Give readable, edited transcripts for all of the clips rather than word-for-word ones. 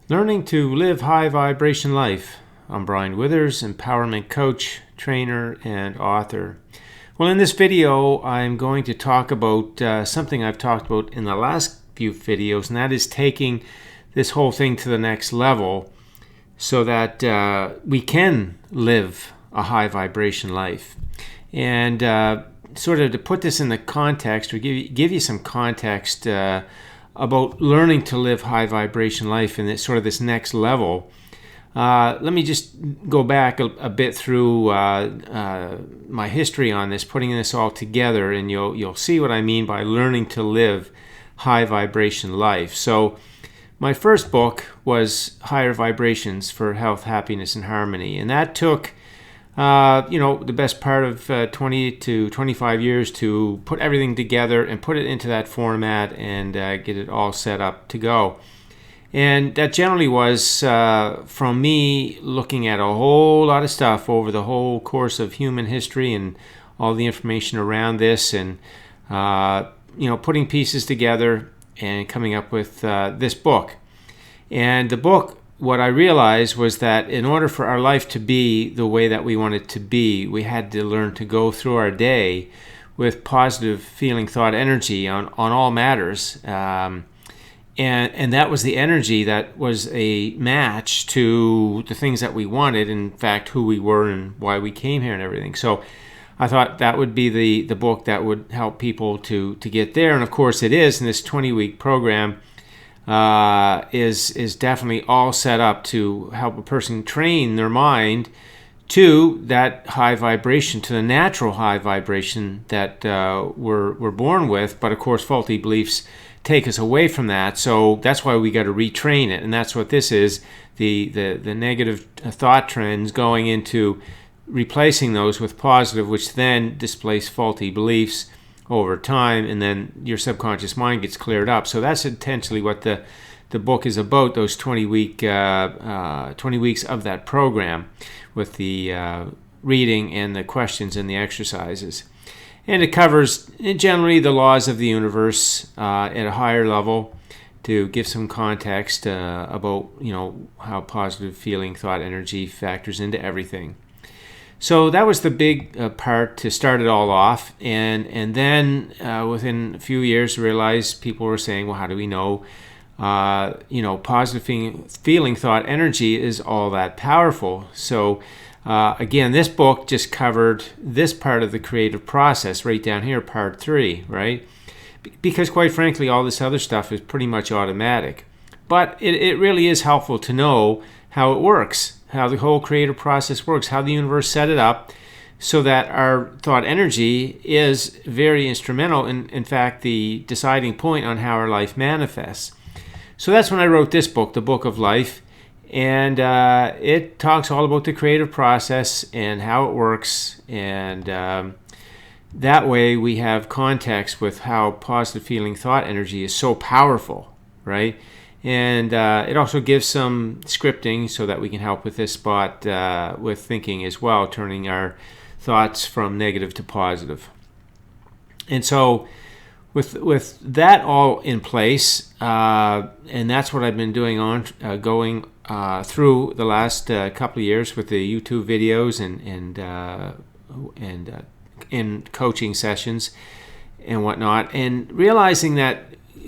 Learning to live high vibration life. I'm Brian Withers, empowerment coach, trainer, and author. Well, in this video, I'm going to talk about something I've talked about in the last few videos, and that is taking this whole thing to the next level so that we can live a high vibration life. And sort of to put this in the context, or give you some context about learning to live high vibration life in this sort of this next level. Let me just go back a bit through my history on this, putting this all together, and you'll see what I mean by learning to live high vibration life. So my first book was Higher Vibrations for Health, Happiness, and Harmony, and that took the best part of 20 to 25 years to put everything together and put it into that format and get it all set up to go. And that generally was from me looking at a whole lot of stuff over the whole course of human history and all the information around this, and putting pieces together and coming up with this book. And the book, what I realized was that in order for our life to be the way that we want it to be, we had to learn to go through our day with positive feeling, thought, energy on all matters. And that was the energy that was a match to the things that we wanted, in fact, who we were and why we came here and everything. So I thought that would be the book that would help people to get there. And of course it is, in this 20-week program. Is definitely all set up to help a person train their mind to that high vibration, to the natural high vibration that we're born with. But of course, faulty beliefs take us away from that. So that's why we got to retrain it, and that's what this is: the negative thought trends going into replacing those with positive, which then displace faulty beliefs over time, and then your subconscious mind gets cleared up. So that's essentially what the book is about, those 20 weeks of that program, with the reading and the questions and the exercises. And it covers generally the laws of the universe at a higher level, to give some context about how positive feeling, thought, energy factors into everything. So that was the big part to start it all off, and then within a few years, realized people were saying, well, how do we know? Positive feeling, thought, energy is all that powerful. So again, this book just covered this part of the creative process right down here, part 3, right? Because quite frankly, all this other stuff is pretty much automatic. But it really is helpful to know how it works, how the whole creative process works, how the universe set it up so that our thought energy is very instrumental, in fact, the deciding point on how our life manifests. So that's when I wrote this book, The Book of Life, and it talks all about the creative process and how it works, and that way we have context with how positive feeling, thought energy is so powerful, right? And it also gives some scripting so that we can help with this spot with thinking as well, turning our thoughts from negative to positive. And so with that all in place, and that's what I've been doing going through the last couple of years with the YouTube videos and in coaching sessions and whatnot, and realizing that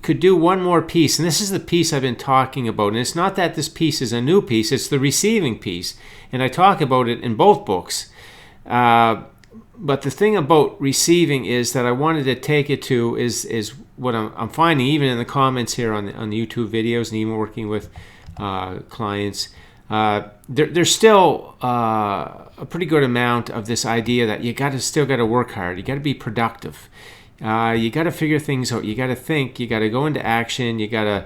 could do one more piece, and this is the piece I've been talking about. And it's not that this piece is a new piece, it's the receiving piece, and I talk about it in both books. But the thing about receiving is that I wanted to take it to is what I'm finding, even in the comments here on the YouTube videos, and even working with clients. There's still a pretty good amount of this idea that you still got to work hard, you got to be productive. You got to figure things out. You got to think. You got to go into action. You got to,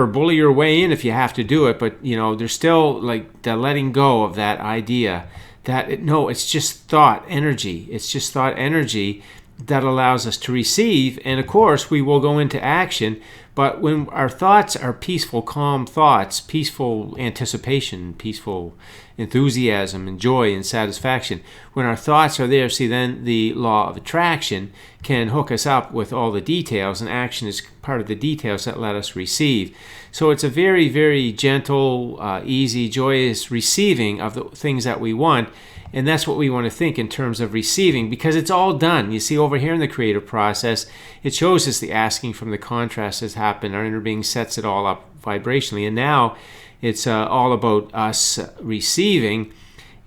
bully your way in if you have to do it. But, there's still like the letting go of that idea that, it's just thought energy. It's just thought energy that allows us to receive. And, of course, we will go into action. But when our thoughts are peaceful, calm thoughts, peaceful anticipation, peaceful enthusiasm and joy and satisfaction, when our thoughts are there, see, then the law of attraction can hook us up with all the details, and action is part of the details that let us receive. So it's a very, very gentle, easy, joyous receiving of the things that we want. And that's what we want to think in terms of receiving, because it's all done. You see, over here in the creative process, it shows us the asking from the contrast has happened. Our inner being sets it all up vibrationally. And now it's all about us receiving.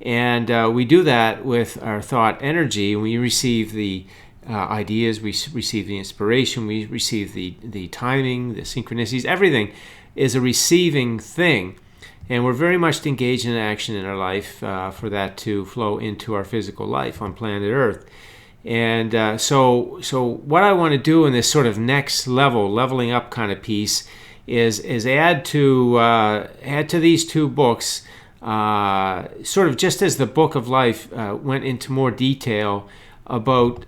And we do that with our thought energy. We receive the ideas, we receive the inspiration, we receive the timing, the synchronicities. Everything is a receiving thing. And we're very much engaged in action in our life for that to flow into our physical life on planet Earth. And so what I want to do in this sort of next level, leveling up kind of piece, is add to these two books, sort of just as the Book of Life went into more detail about,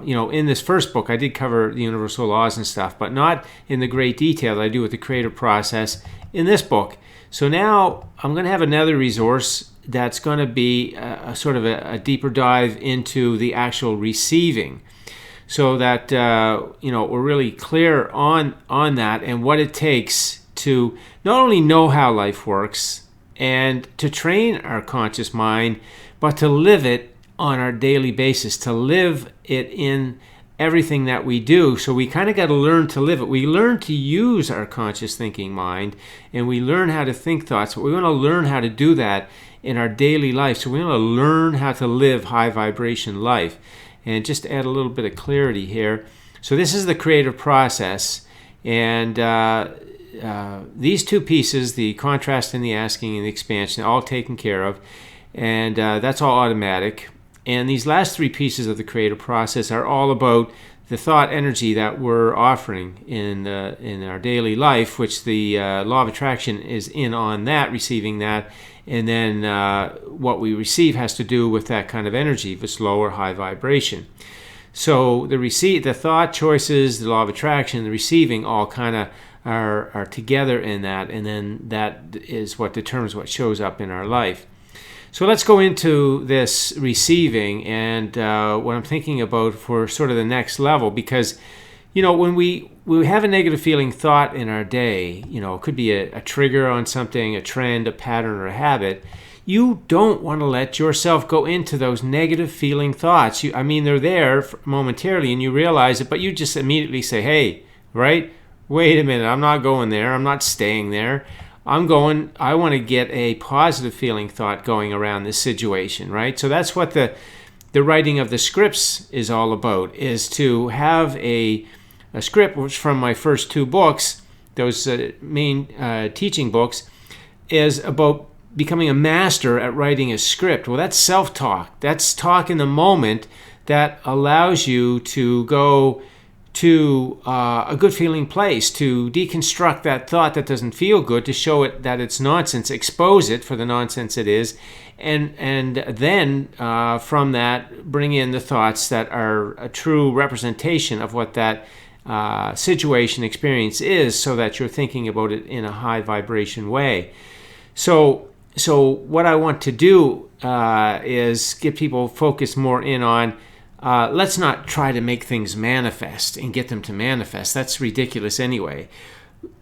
in this first book, I did cover the universal laws and stuff, but not in the great detail that I do with the creative process in this book. So now I'm going to have another resource that's going to be a sort of a deeper dive into the actual receiving, so that we're really clear on that and what it takes to not only know how life works and to train our conscious mind, but to live it on our daily basis, to live it in everything that we do. So we kind of got to learn to live it. We learn to use our conscious thinking mind, and we learn how to think thoughts, but we want to learn how to do that in our daily life. So we want to learn how to live high vibration life. And just to add a little bit of clarity here. So this is the creative process, and these two pieces, the contrast and the asking and the expansion, all taken care of, and that's all automatic. And these last three pieces of the creative process are all about the thought energy that we're offering in our daily life, which the law of attraction is in on that, receiving that. And then what we receive has to do with that kind of energy, if it's low or high vibration. So the thought choices, the law of attraction, the receiving all kind of are together in that. And then that is what determines what shows up in our life. So let's go into this receiving and what I'm thinking about for sort of the next level, because, when we have a negative feeling thought in our day, it could be a trigger on something, a trend, a pattern, or a habit. You don't want to let yourself go into those negative feeling thoughts. They're there momentarily and you realize it, but you just immediately say, hey, right? Wait a minute, I'm not going there. I'm not staying there. I want to get a positive feeling thought going around this situation, right? So that's what the writing of the scripts is all about, is to have a script, which from my first two books, those main teaching books, is about becoming a master at writing a script. Well, that's self-talk. That's talk in the moment that allows you to go to a good feeling place, to deconstruct that thought that doesn't feel good, to show it that it's nonsense, expose it for the nonsense it is, and then from that bring in the thoughts that are a true representation of what that situation experience is, so that you're thinking about it in a high vibration way. So what I want to do is get people focused more in on let's not try to make things manifest and get them to manifest. That's ridiculous anyway.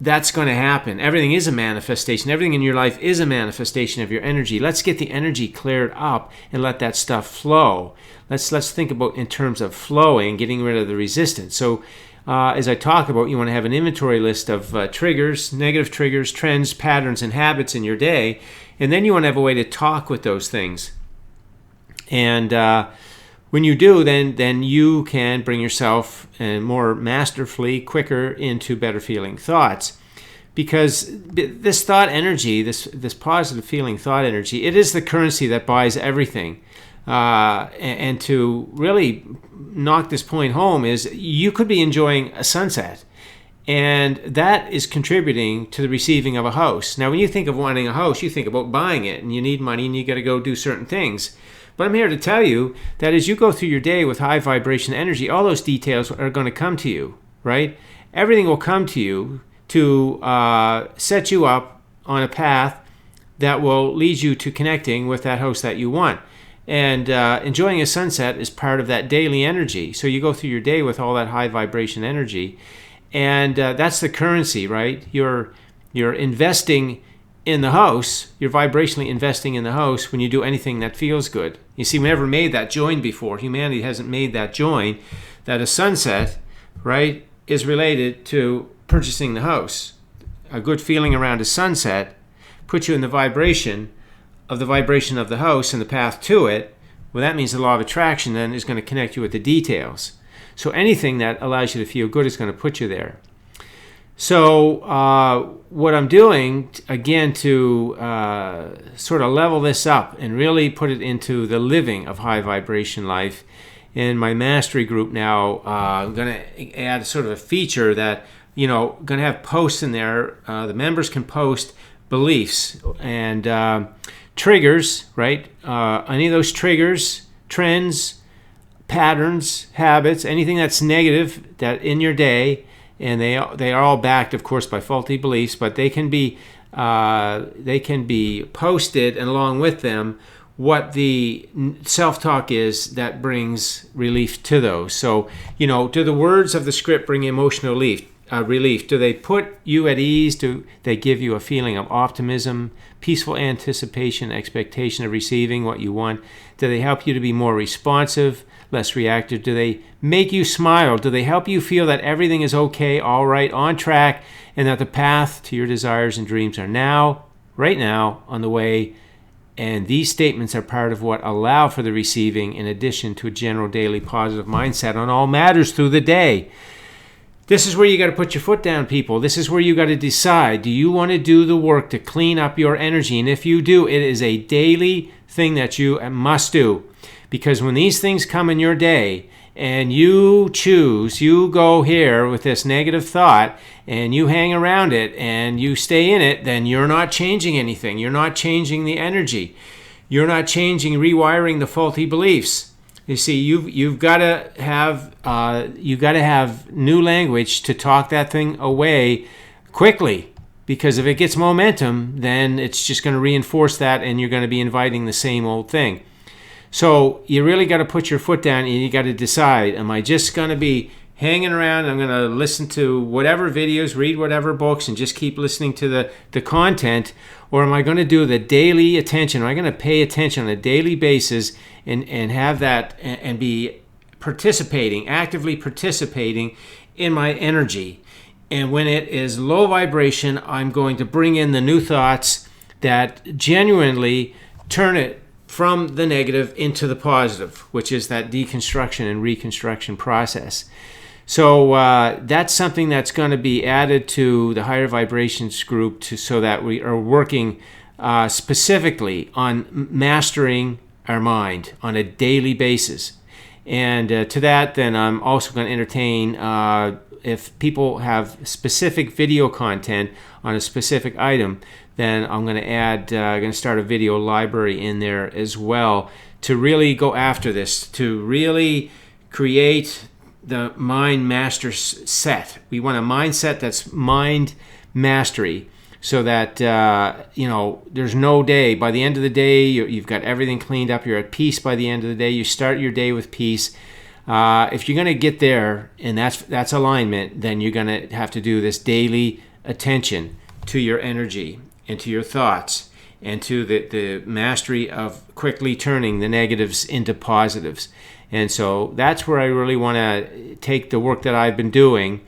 That's going to happen. Everything is a manifestation. Everything in your life is a manifestation of your energy. Let's get the energy cleared up and let that stuff flow. Let's think about in terms of flowing, getting rid of the resistance. So as I talk about, you want to have an inventory list of triggers, negative triggers, trends, patterns, and habits in your day. And then you want to have a way to talk with those things. And when you do, then you can bring yourself more masterfully, quicker into better feeling thoughts. Because this thought energy, this positive feeling thought energy, it is the currency that buys everything. And to really knock this point home is you could be enjoying a sunset, and that is contributing to the receiving of a house. Now, when you think of wanting a house, you think about buying it, and you need money, and you got to go do certain things. But I'm here to tell you that as you go through your day with high vibration energy, all those details are going to come to you, right? Everything will come to you to set you up on a path that will lead you to connecting with that house that you want. And enjoying a sunset is part of that daily energy. So you go through your day with all that high vibration energy, and that's the currency, right? You're investing in the house. You're vibrationally investing in the house when you do anything that feels good. You see, we never made that join before. Humanity hasn't made that join, that a sunset, right, is related to purchasing the house. A good feeling around a sunset puts you in the vibration of the house and the path to it. Well, that means the law of attraction then is going to connect you with the details. So anything that allows you to feel good is going to put you there. So what I'm doing, again, to sort of level this up and really put it into the living of high vibration life, in my mastery group now, I'm going to add sort of a feature that, going to have posts in there. The members can post beliefs and triggers, right? Any of those triggers, trends, patterns, habits, anything that's negative that in your day, and they are all backed, of course, by faulty beliefs, but they can be posted, and along with them, what the self-talk is that brings relief to those. So, do the words of the script bring emotional relief? Do they put you at ease? Do they give you a feeling of optimism, peaceful anticipation, expectation of receiving what you want? Do they help you to be more responsive, less reactive? Do they make you smile? Do they help you feel that everything is okay, all right, on track, and that the path to your desires and dreams are now, right now, on the way? And these statements are part of what allow for the receiving, in addition to a general daily positive mindset on all matters through the day. This is where you got to put your foot down, people. This is where you got to decide, do you want to do the work to clean up your energy? And if you do, it is a daily thing that you must do. Because when these things come in your day and you choose, you go here with this negative thought and you hang around it and you stay in it, then you're not changing anything. You're not changing the energy. You're not rewiring the faulty beliefs. You see, you've got to have new language to talk that thing away quickly, because if it gets momentum, then it's just going to reinforce that, and you're going to be inviting the same old thing. So you really got to put your foot down, and you got to decide: am I just going to be hanging around? I'm going to listen to whatever videos, read whatever books, and just keep listening to the content, or am I going to do the daily attention? Am I going to pay attention on a daily basis and have that and be actively participating in my energy? And when it is low vibration, I'm going to bring in the new thoughts that genuinely turn it from the negative into the positive, which is that deconstruction and reconstruction process. So that's something that's going to be added to the higher vibrations group, so that we are working specifically on mastering our mind on a daily basis. And to that, then I'm also going to entertain, if people have specific video content on a specific item, then I'm going to start a video library in there as well, to really go after this, to really create the mind master set. We want a mindset that's mind mastery, so that there's no day. By the end of the day, you've got everything cleaned up. You're at peace by the end of the day. You start your day with peace. If you're going to get there, and that's alignment, then you're going to have to do this daily attention to your energy and to your thoughts, and to the mastery of quickly turning the negatives into positives. And so that's where I really want to take the work that I've been doing.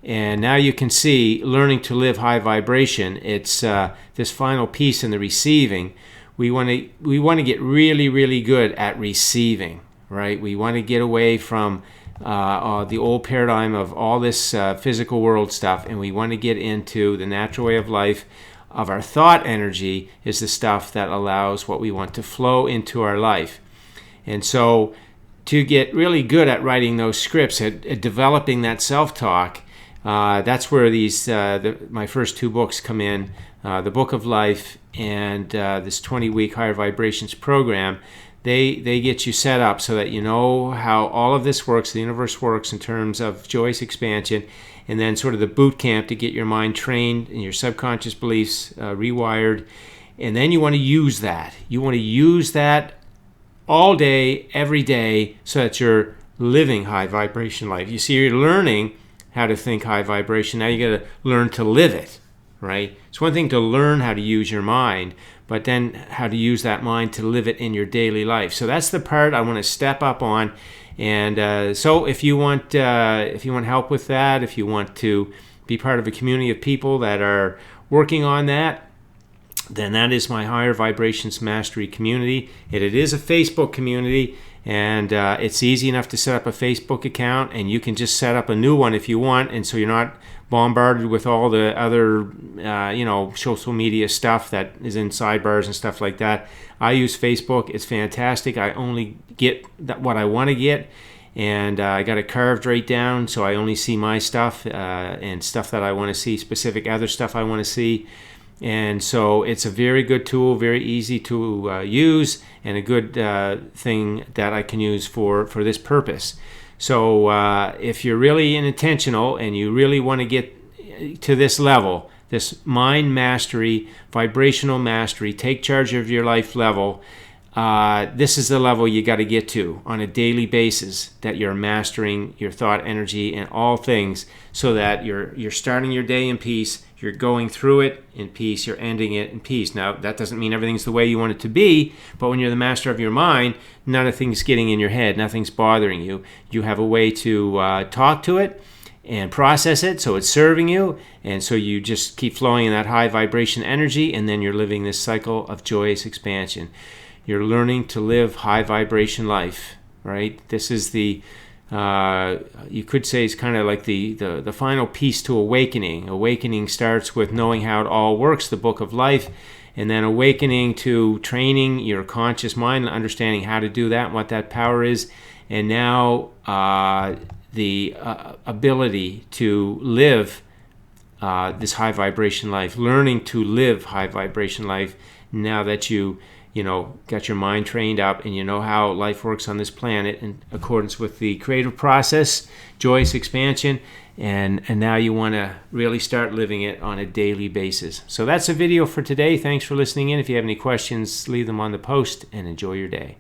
And now you can see, learning to live high vibration, it's this final piece in the receiving. We want to get really, really good at receiving, right? We want to get away from the old paradigm of all this physical world stuff, and we want to get into the natural way of life of our thought energy, is the stuff that allows what we want to flow into our life. And so to get really good at writing those scripts, at developing that self-talk, that's where my first two books come in, the Book of Life and this 20-week Higher Vibrations program. They get you set up so that you know how all of this works, the universe works in terms of joyous expansion, and then sort of the boot camp to get your mind trained and your subconscious beliefs rewired. And then you want to use that. You want to use that all day, every day, so that you're living high vibration life. You see, you're learning how to think high vibration. Now you got to learn to live it, right? It's one thing to learn how to use your mind, but then how to use that mind to live it in your daily life. So that's the part I want to step up on. And so if you want help with that, if you want to be part of a community of people that are working on that, then that is my Higher Vibrations Mastery community. It is a Facebook community, and it's easy enough to set up a Facebook account, and you can just set up a new one if you want, and so you're not bombarded with all the other social media stuff that is in sidebars and stuff like that. I use Facebook. It's fantastic. I only get what I want to get, and I got it carved right down, so I only see my stuff and stuff that I want to see, specific other stuff I want to see. And so it's a very good tool, very easy to use, and a good thing that I can use for this purpose. So if you're really intentional and you really want to get to this level, this mind mastery, vibrational mastery, take charge of your life level, this is the level you got to get to on a daily basis, that you're mastering your thought energy and all things, so that you're starting your day in peace, you're going through it in peace, you're ending it in peace. Now, that doesn't mean everything's the way you want it to be, but when you're the master of your mind, nothing's getting in your head, nothing's bothering you. You have a way to talk to it and process it, so it's serving you, and so you just keep flowing in that high vibration energy, and then you're living this cycle of joyous expansion. You're learning to live high vibration life, right? This is the you could say it's kind of like the final piece to awakening. Awakening starts with knowing how it all works, the book of life, and then awakening to training your conscious mind, understanding how to do that and what that power is, and now the ability to live this high vibration life, learning to live high vibration life now that you got your mind trained up and you know how life works on this planet in accordance with the creative process, joyous expansion, and now you want to really start living it on a daily basis. So that's a video for today. Thanks for listening in. If you have any questions, leave them on the post, and enjoy your day.